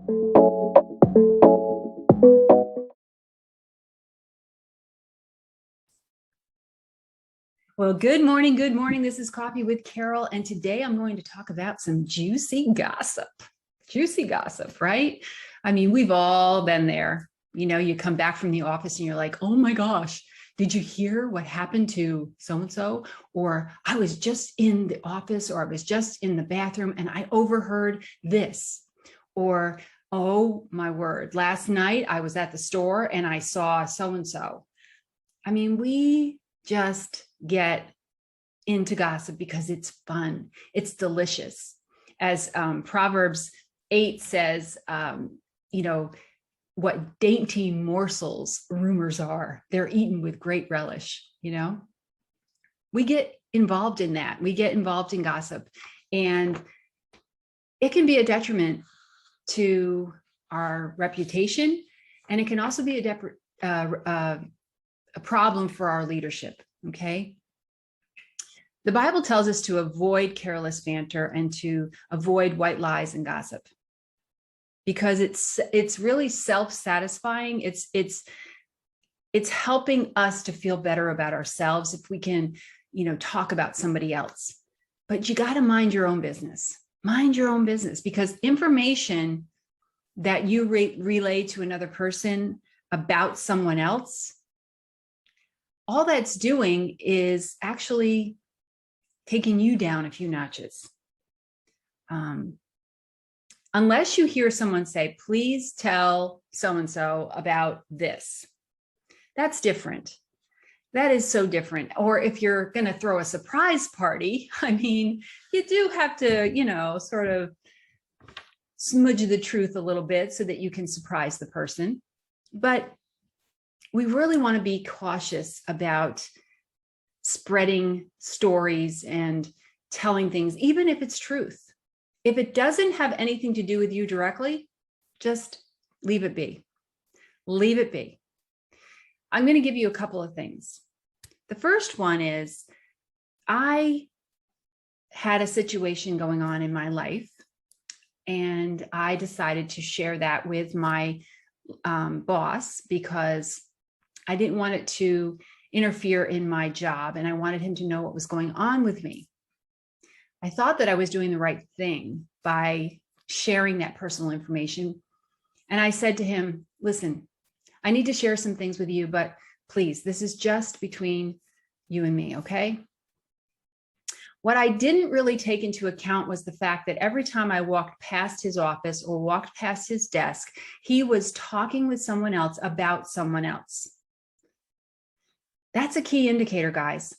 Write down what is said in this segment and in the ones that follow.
Well, good morning. Good morning. This is Coffee with Carol. And today I'm going to talk about some juicy gossip. Juicy gossip, right? I mean, we've all been there. You know, you come back from the office and you're like, oh my gosh, did you hear what happened to so-and-so? Or I was just in the office, or I was just in the bathroom and I overheard this. Or, oh my word, last night I was at the store and I saw so-and-so. I mean, we just get into gossip because it's fun. It's delicious. As Proverbs 8 says, you know, what dainty morsels rumors are. They're eaten with great relish, you know. We get involved in that. We get involved in gossip. And it can be a detriment to our reputation. And it can also be a problem for our leadership, okay? The Bible tells us to avoid careless banter and to avoid white lies and gossip, because it's really self-satisfying. It's helping us to feel better about ourselves if we can, you know, talk about somebody else. But you got to mind your own business. Mind your own business, because information that you relay to another person about someone else, all that's doing is actually taking you down a few notches. Unless you hear someone say, please tell so-and-so about this. That's different. That is so different. Or if you're going to throw a surprise party, I mean, you do have to, you know, sort of smudge the truth a little bit so that you can surprise the person. But we really want to be cautious about spreading stories and telling things, even if it's truth. If it doesn't have anything to do with you directly, just leave it be. Leave it be. I'm going to give you a couple of things. The first one is, I had a situation going on in my life, and I decided to share that with my boss because I didn't want it to interfere in my job, and I wanted him to know what was going on with me. I thought that I was doing the right thing by sharing that personal information. And I said to him, listen, I need to share some things with you, but please, this is just between you and me, okay? What I didn't really take into account was the fact that every time I walked past his office or walked past his desk, he was talking with someone else about someone else. That's a key indicator, guys.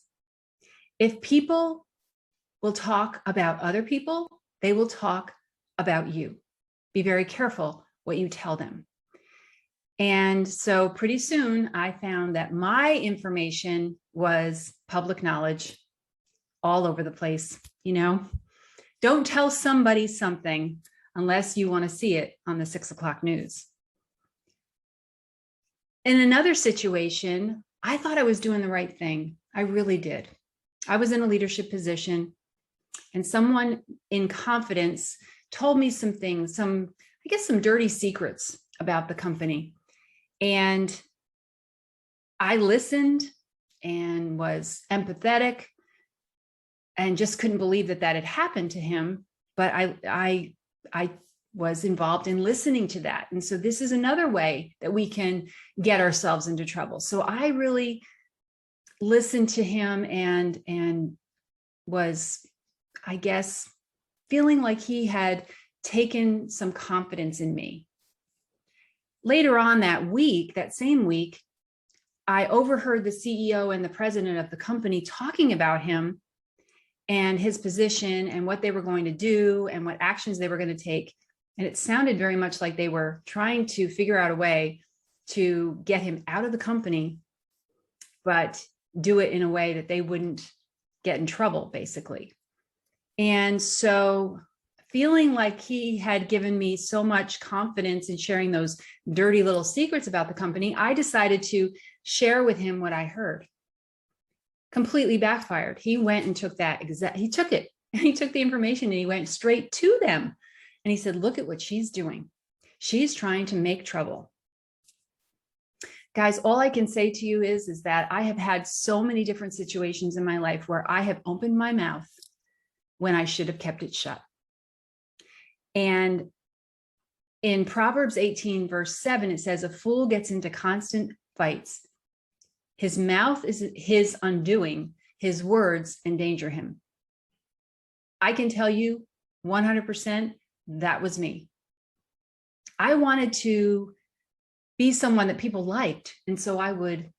If people will talk about other people, they will talk about you. Be very careful what you tell them. And so pretty soon I found that my information was public knowledge all over the place. You know, don't tell somebody something unless you want to see it on the 6 o'clock news. In another situation, I thought I was doing the right thing. I really did. I was in a leadership position, and someone in confidence told me some things, I guess some dirty secrets about the company. And I listened and was empathetic and just couldn't believe that had happened to him. But I was involved in listening to that. And so this is another way that we can get ourselves into trouble. So I really listened to him and was, I guess, feeling like he had taken some confidence in me. Later on that same week, I overheard the CEO and the president of the company talking about him and his position and what they were going to do and what actions they were going to take. And it sounded very much like they were trying to figure out a way to get him out of the company, but do it in a way that they wouldn't get in trouble, basically. And so feeling like he had given me so much confidence in sharing those dirty little secrets about the company, I decided to share with him what I heard. Completely backfired. He went and took he took it. He took the information and he went straight to them. And he said, look at what she's doing. She's trying to make trouble. Guys, all I can say to you is that I have had so many different situations in my life where I have opened my mouth when I should have kept it shut. And in Proverbs 18, verse 7, it says, a fool gets into constant fights. His mouth is his undoing, his words endanger him. I can tell you 100% that was me. I wanted to be someone that people liked. And so I would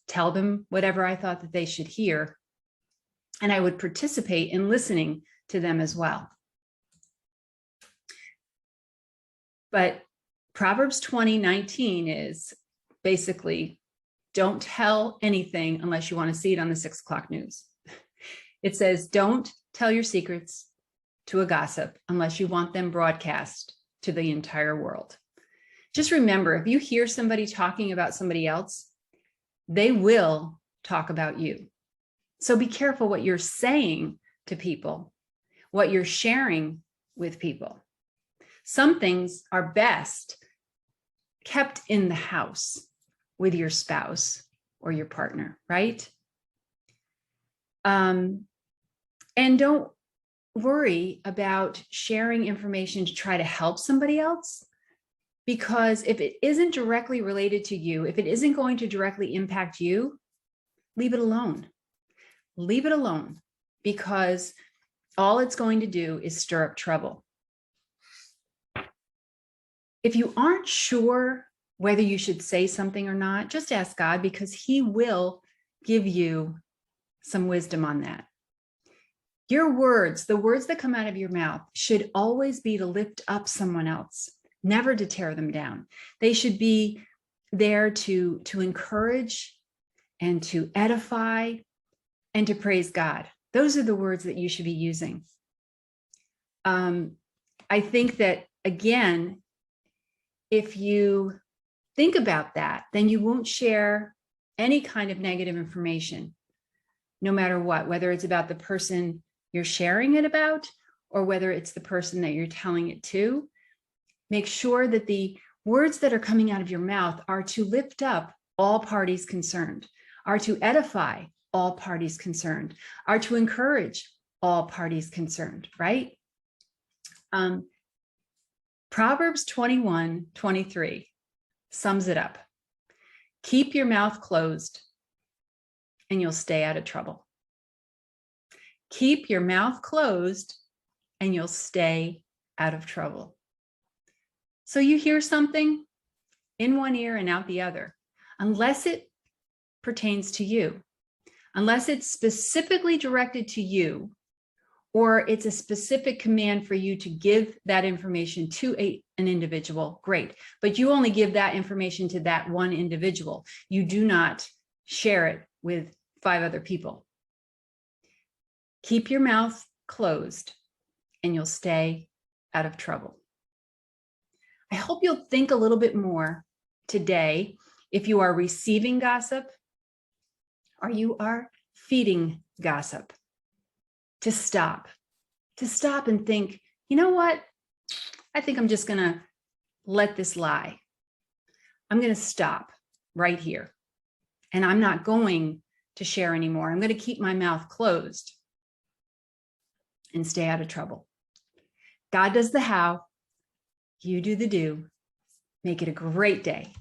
tell them whatever I thought that they should hear. And I would participate in listening to them as well. But Proverbs 20:19 is basically, don't tell anything unless you want to see it on the 6 o'clock news. It says, don't tell your secrets to a gossip unless you want them broadcast to the entire world. Just remember, if you hear somebody talking about somebody else, they will talk about you. So be careful what you're saying to people, what you're sharing with people. Some things are best kept in the house with your spouse or your partner, right? And don't worry about sharing information to try to help somebody else, because if it isn't directly related to you, if it isn't going to directly impact you, leave it alone. Leave it alone, because all it's going to do is stir up trouble. If you aren't sure whether you should say something or not, just ask God, because He will give you some wisdom on that. Your words, the words that come out of your mouth, should always be to lift up someone else, never to tear them down. They should be there to encourage and to edify and to praise God. Those are the words that you should be using. I think that, again, if you think about that, then you won't share any kind of negative information, no matter what, whether it's about the person you're sharing it about or whether it's the person that you're telling it to. Make sure that the words that are coming out of your mouth are to lift up all parties concerned, are to edify all parties concerned, are to encourage all parties concerned, right? Proverbs 21:23 sums it up. Keep your mouth closed and you'll stay out of trouble. Keep your mouth closed and you'll stay out of trouble. So you hear something in one ear and out the other, unless it pertains to you, unless it's specifically directed to you, or it's a specific command for you to give that information to an individual, great. But you only give that information to that one individual. You do not share it with 5 other people. Keep your mouth closed and you'll stay out of trouble. I hope you'll think a little bit more today if you are receiving gossip or you are feeding gossip. To stop and think, you know what? I think I'm just going to let this lie. I'm going to stop right here. And I'm not going to share anymore. I'm going to keep my mouth closed and stay out of trouble. God does the how. You do the do. Make it a great day.